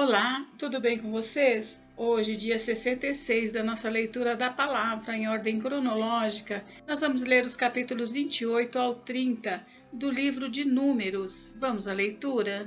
Olá, tudo bem com vocês? Hoje, dia 66 da nossa leitura da palavra em ordem cronológica, nós vamos ler os capítulos 28 ao 30 do livro de Números. Vamos à leitura?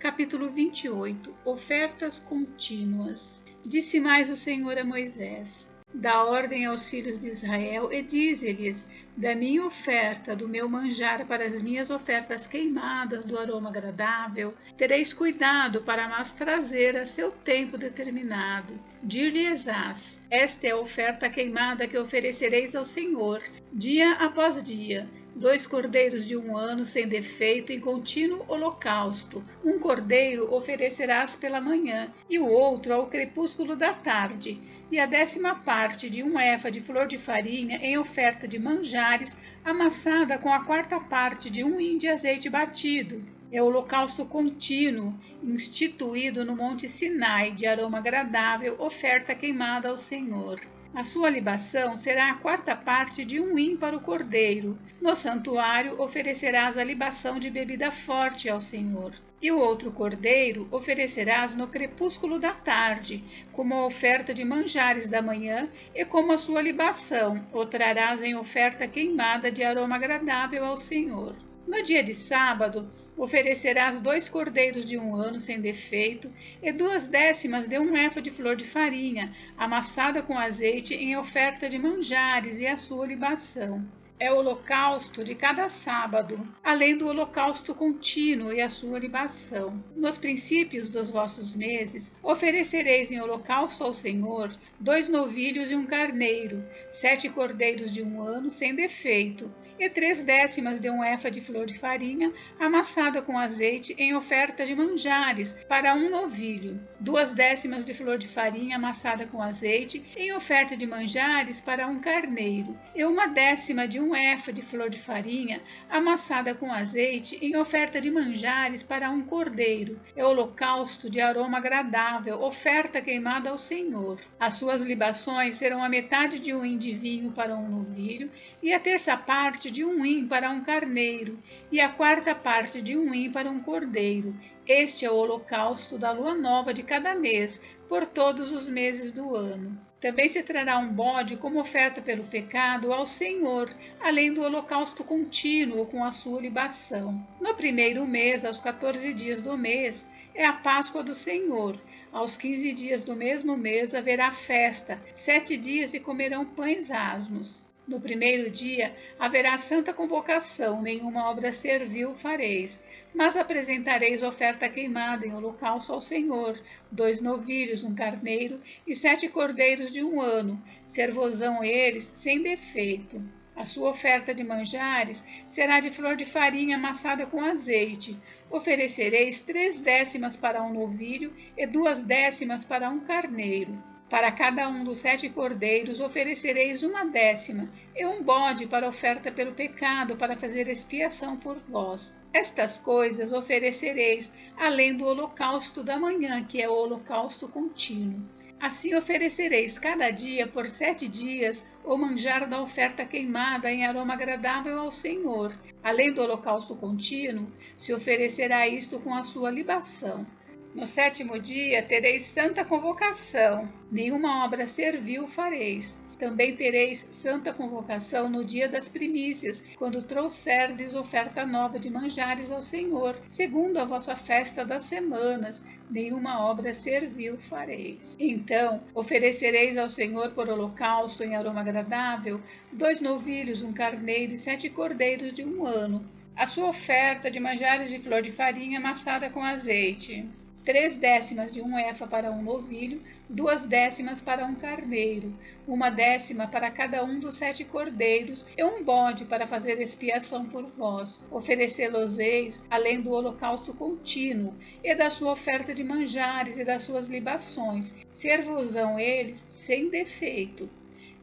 Capítulo 28. Ofertas contínuas. Disse mais o Senhor a Moisés: dá ordem aos filhos de Israel e dize-lhes: da minha oferta, do meu manjar para as minhas ofertas queimadas do aroma agradável, tereis cuidado para mas trazer a seu tempo determinado. Dir-lhes-ás: esta é a oferta queimada que oferecereis ao Senhor, dia após dia. 2 cordeiros de 1 ano sem defeito em contínuo holocausto. 1 cordeiro oferecerás pela manhã, e o outro ao crepúsculo da tarde. E a 10ª parte de 1 efa de flor de farinha em oferta de manjares, amassada com a 4ª parte de 1 hin de azeite batido. É o holocausto contínuo, instituído no monte Sinai, de aroma agradável, oferta queimada ao Senhor. A sua libação será a 4ª parte de 1 hin para o cordeiro. No santuário oferecerás a libação de bebida forte ao Senhor. E o outro cordeiro oferecerás no crepúsculo da tarde, como a oferta de manjares da manhã e como a sua libação, o trarás em oferta queimada de aroma agradável ao Senhor. No dia de sábado, oferecerás 2 cordeiros de 1 ano sem defeito e 2/10 de 1 efa de flor de farinha, amassada com azeite em oferta de manjares e a sua libação. É o holocausto de cada sábado, além do holocausto contínuo e a sua libação. Nos princípios dos vossos meses, oferecereis em holocausto ao Senhor 2 novilhos e 1 carneiro, 7 cordeiros de 1 ano sem defeito, e 3/10 de 1 efa de flor de farinha, amassada com azeite em oferta de manjares, para 1 novilho, 2/10 de flor de farinha amassada com azeite em oferta de manjares para 1 carneiro, e 1/10 de 1 efa de flor de farinha, amassada com azeite, em oferta de manjares para 1 cordeiro. É holocausto de aroma agradável, oferta queimada ao Senhor. As suas libações serão a metade de 1 hin de vinho para 1 novilho, e a 1/3 parte de 1 hin para 1 carneiro, e a 4ª parte de 1 hin para 1 cordeiro. Este é o holocausto da lua nova de cada mês, por todos os meses do ano. Também se trará um bode como oferta pelo pecado ao Senhor, além do holocausto contínuo com a sua libação. No primeiro mês, aos 14 dias do mês, é a Páscoa do Senhor. Aos 15 dias do mesmo mês haverá festa, 7 dias se comerão pães asmos. No primeiro dia haverá santa convocação, nenhuma obra servil fareis, mas apresentareis oferta queimada em holocausto ao Senhor, 2 novilhos, 1 carneiro e 7 cordeiros de 1 ano, servosão eles sem defeito. A sua oferta de manjares será de flor de farinha amassada com azeite. Oferecereis 3/10 para 1 novilho e 2/10 para 1 carneiro. Para cada um dos 7 cordeiros oferecereis 1/10 e 1 bode para oferta pelo pecado, para fazer expiação por vós. Estas coisas oferecereis, além do holocausto da manhã, que é o holocausto contínuo. Assim oferecereis cada dia por 7 dias o manjar da oferta queimada em aroma agradável ao Senhor. Além do holocausto contínuo, se oferecerá isto com a sua libação. No 7º dia tereis santa convocação, nenhuma obra servil fareis. Também tereis santa convocação no dia das primícias, quando trouxerdes oferta nova de manjares ao Senhor, segundo a vossa festa das semanas, nenhuma obra servil fareis. Então oferecereis ao Senhor por holocausto em aroma agradável 2 novilhos, 1 carneiro e 7 cordeiros de 1 ano. A sua oferta de manjares de flor de farinha amassada com azeite. 3/10 de 1 efa para 1 novilho, 2/10 para 1 carneiro, 1/10 para cada um dos 7 cordeiros e 1 bode para fazer expiação por vós. Oferecê-los-eis além do holocausto contínuo e da sua oferta de manjares e das suas libações. Servosão eles sem defeito.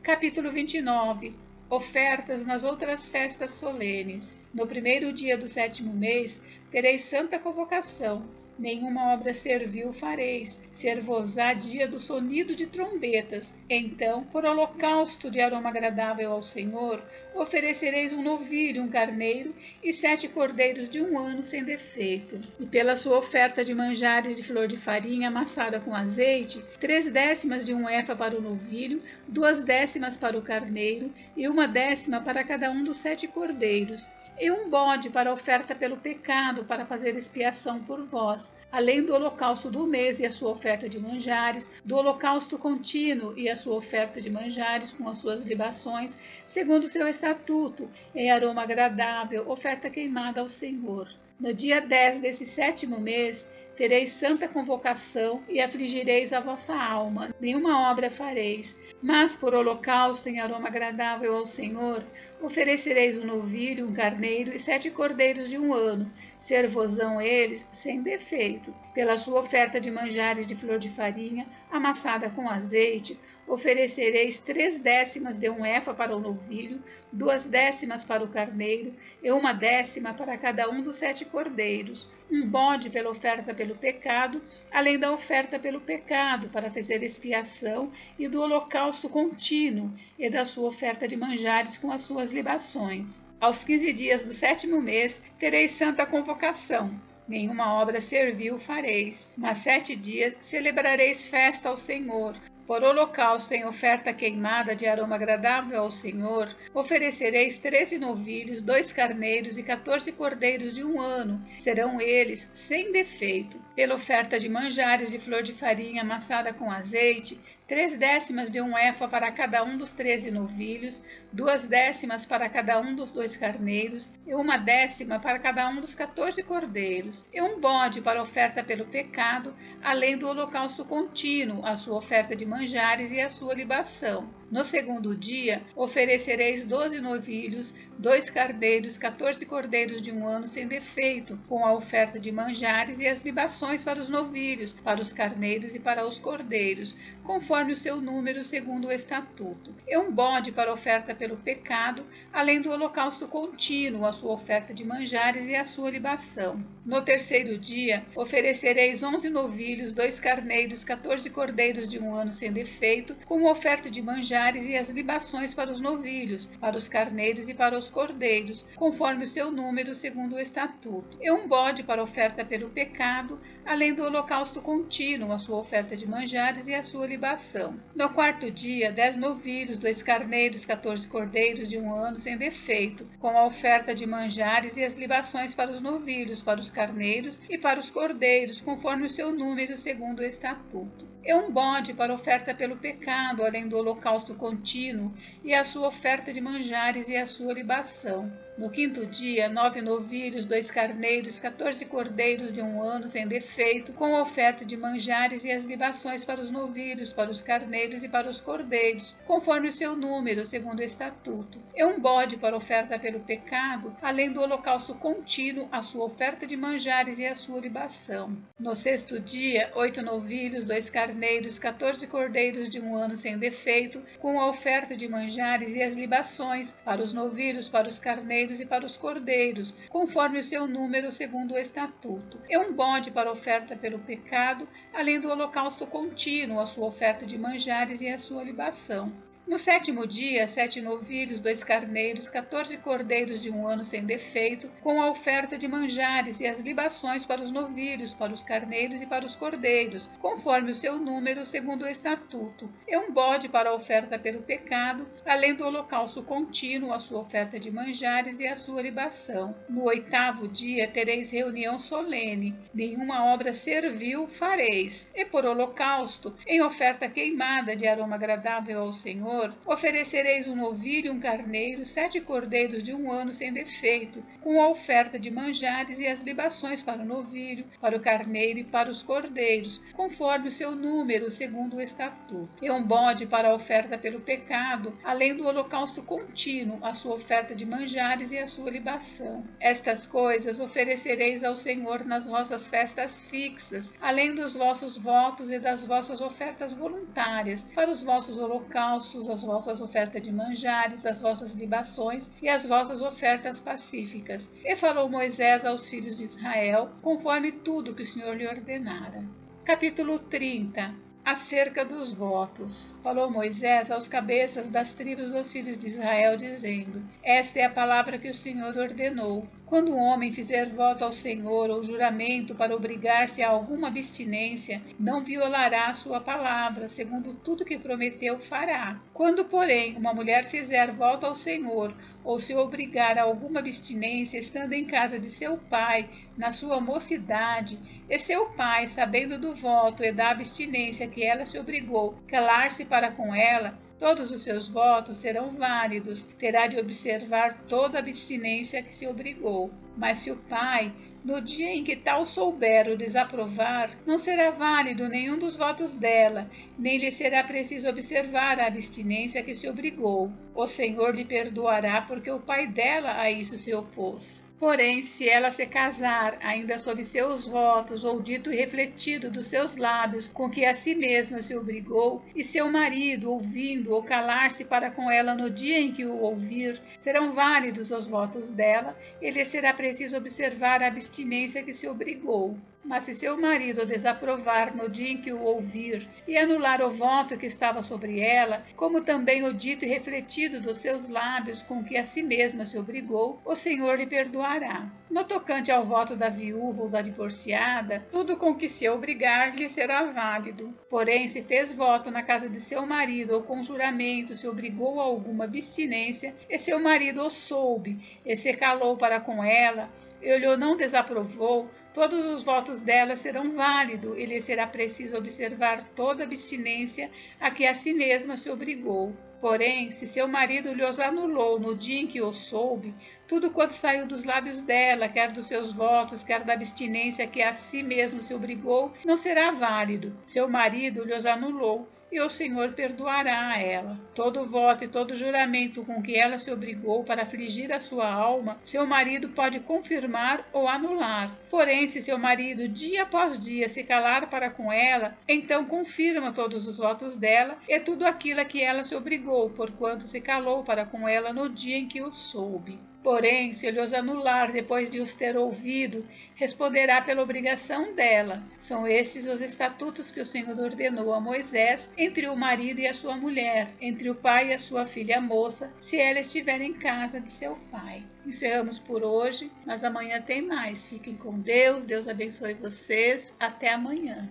Capítulo 29. Ofertas nas outras festas solenes. No primeiro dia do 7º mês tereis santa convocação. nenhuma obra servil fareis, ser-vos-á dia do sonido de trombetas. Então, por holocausto de aroma agradável ao Senhor, oferecereis um novilho, um carneiro e 7 cordeiros de 1 ano sem defeito. E pela sua oferta de manjares de flor de farinha amassada com azeite, 3/10 de 1 efa para o novilho, 2/10 para o carneiro e 1/10 para cada um dos 7 cordeiros, e um bode para oferta pelo pecado, para fazer expiação por vós, além do holocausto do mês e a sua oferta de manjares, do holocausto contínuo e a sua oferta de manjares com as suas libações, segundo o seu estatuto, em aroma agradável, oferta queimada ao Senhor. No dia 10 desse 7º mês, tereis santa convocação e afligireis a vossa alma, nenhuma obra fareis, mas por holocausto em aroma agradável ao Senhor, oferecereis um novilho, um carneiro e 7 cordeiros de 1 ano, ser-vos-ão eles sem defeito. Pela sua oferta de manjares de flor de farinha, amassada com azeite, oferecereis 3/10 de 1 efa para o novilho, 2/10 para o carneiro e 1/10 para cada um dos 7 cordeiros, um bode pela oferta pelo pecado, além da oferta pelo pecado, para fazer expiação, e do holocausto contínuo, e da sua oferta de manjares com as suas libações. Aos 15 dias do 7º mês, tereis santa convocação. Nenhuma obra servil fareis, mas 7 dias celebrareis festa ao Senhor. Por holocausto em oferta queimada de aroma agradável ao Senhor, oferecereis 13 novilhos, 2 carneiros e 14 cordeiros de 1 ano, serão eles sem defeito. Pela oferta de manjares de flor de farinha amassada com azeite, 3/10 de 1 efa para cada um dos 13 novilhos, 2/10 para cada um dos 2 carneiros e 1/10 para cada um dos 14 cordeiros, e um bode para oferta pelo pecado, além do holocausto contínuo, a sua oferta de manjares e a sua libação. No 2º dia, oferecereis 12 novilhos, 2 cardeiros, 14 cordeiros de 1 ano sem defeito, com a oferta de manjares e as libações para os novilhos, para os carneiros e para os cordeiros, conforme o seu número segundo o estatuto. E um bode para oferta pelo pecado, além do holocausto contínuo, a sua oferta de manjares e a sua libação. No 3º dia, oferecereis 11 novilhos, 2 carneiros, 14 cordeiros de 1 ano sem defeito, com a oferta de manjares e as libações para os novilhos, para os carneiros e para os cordeiros, conforme o seu número segundo o estatuto. E um bode para oferta pelo pecado, além do holocausto contínuo, a sua oferta de manjares e a sua libação. No 4º dia, 10 novilhos, 2 carneiros, 14 cordeiros de 1 ano sem defeito, com a oferta de manjares e as libações para os novilhos, para os carneiros e para os cordeiros, conforme o seu número segundo o estatuto. E um bode para oferta pelo pecado, além do holocausto contínuo, e a sua oferta de manjares e a sua libação. No 5º dia, 9 novilhos, 2 carneiros, 14 cordeiros de 1 ano sem defeito, com a oferta de manjares e as libações para os novilhos, para os carneiros e para os cordeiros, conforme o seu número, segundo o estatuto. E um bode para oferta pelo pecado, além do holocausto contínuo, a sua oferta de manjares e a sua libação. No 6º dia, 8 novilhos, 2 carneiros, 14 cordeiros de 1 ano sem defeito, com a oferta de manjares e as libações para os novilhos, para os carneiros e para os cordeiros, conforme o seu número segundo o estatuto. E um bode para oferta pelo pecado, além do holocausto contínuo, a sua oferta de manjares e a sua libação. No 7º dia, 7 novilhos, 2 carneiros, 14 cordeiros de 1 ano sem defeito, com a oferta de manjares e as libações para os novilhos, para os carneiros e para os cordeiros, conforme o seu número, segundo o estatuto. E um bode para a oferta pelo pecado, além do holocausto contínuo, a sua oferta de manjares e a sua libação. No 8º dia, tereis reunião solene, nenhuma obra servil fareis. E por holocausto, em oferta queimada de aroma agradável ao Senhor, oferecereis um novilho, um carneiro, 7 cordeiros de 1 ano sem defeito, com a oferta de manjares e as libações para o novilho, para o carneiro e para os cordeiros, conforme o seu número, segundo o estatuto. E um bode para a oferta pelo pecado, além do holocausto contínuo, a sua oferta de manjares e a sua libação. Estas coisas oferecereis ao Senhor nas vossas festas fixas, além dos vossos votos e das vossas ofertas voluntárias, para os vossos holocaustos, todas as vossas ofertas de manjares, as vossas libações e as vossas ofertas pacíficas. E falou Moisés aos filhos de Israel, conforme tudo que o Senhor lhe ordenara. Capítulo 30. Acerca dos votos. Falou Moisés aos cabeças das tribos dos filhos de Israel, dizendo: Esta é a palavra que o Senhor ordenou. Quando um homem fizer voto ao Senhor ou juramento para obrigar-se a alguma abstinência, não violará a sua palavra, segundo tudo que prometeu fará. Quando, porém, uma mulher fizer voto ao Senhor ou se obrigar a alguma abstinência, estando em casa de seu pai, na sua mocidade, e seu pai, sabendo do voto e da abstinência que ela se obrigou, calar-se para com ela, todos os seus votos serão válidos, terá de observar toda a abstinência que se obrigou. Mas se o pai, no dia em que tal souber o desaprovar, não será válido nenhum dos votos dela, nem lhe será preciso observar a abstinência que se obrigou. O Senhor lhe perdoará, porque o pai dela a isso se opôs. Porém, se ela se casar, ainda sob seus votos, ou dito e refletido dos seus lábios, com que a si mesma se obrigou, e seu marido, ouvindo ou calar-se para com ela no dia em que o ouvir, serão válidos os votos dela, e lhe será preciso observar a abstinência que se obrigou. Mas se seu marido desaprovar no dia em que o ouvir e anular o voto que estava sobre ela, como também o dito e refletido dos seus lábios com que a si mesma se obrigou, o Senhor lhe perdoará. No tocante ao voto da viúva ou da divorciada, tudo com que se obrigar lhe será válido. Porém, se fez voto na casa de seu marido ou com juramento se obrigou a alguma abstinência, e seu marido o soube e se calou para com ela, e lhe não desaprovou, todos os votos dela serão válidos e lhe será preciso observar toda a abstinência a que a si mesma se obrigou. Porém, se seu marido lhe os anulou no dia em que o soube, tudo quanto saiu dos lábios dela, quer dos seus votos, quer da abstinência que a si mesmo se obrigou, não será válido. Seu marido lhe os anulou, e o Senhor perdoará a ela. Todo voto e todo juramento com que ela se obrigou para afligir a sua alma, seu marido pode confirmar ou anular. Porém, se seu marido, dia após dia, se calar para com ela, então confirma todos os votos dela e tudo aquilo a que ela se obrigou, porquanto se calou para com ela no dia em que o soube. Porém, se ele os anular depois de os ter ouvido, responderá pela obrigação dela. São estes os estatutos que o Senhor ordenou a Moisés entre o marido e a sua mulher, entre o pai e a sua filha moça, se ela estiver em casa de seu pai. Encerramos por hoje, mas amanhã tem mais. Fiquem com Deus, Deus abençoe vocês. Até amanhã.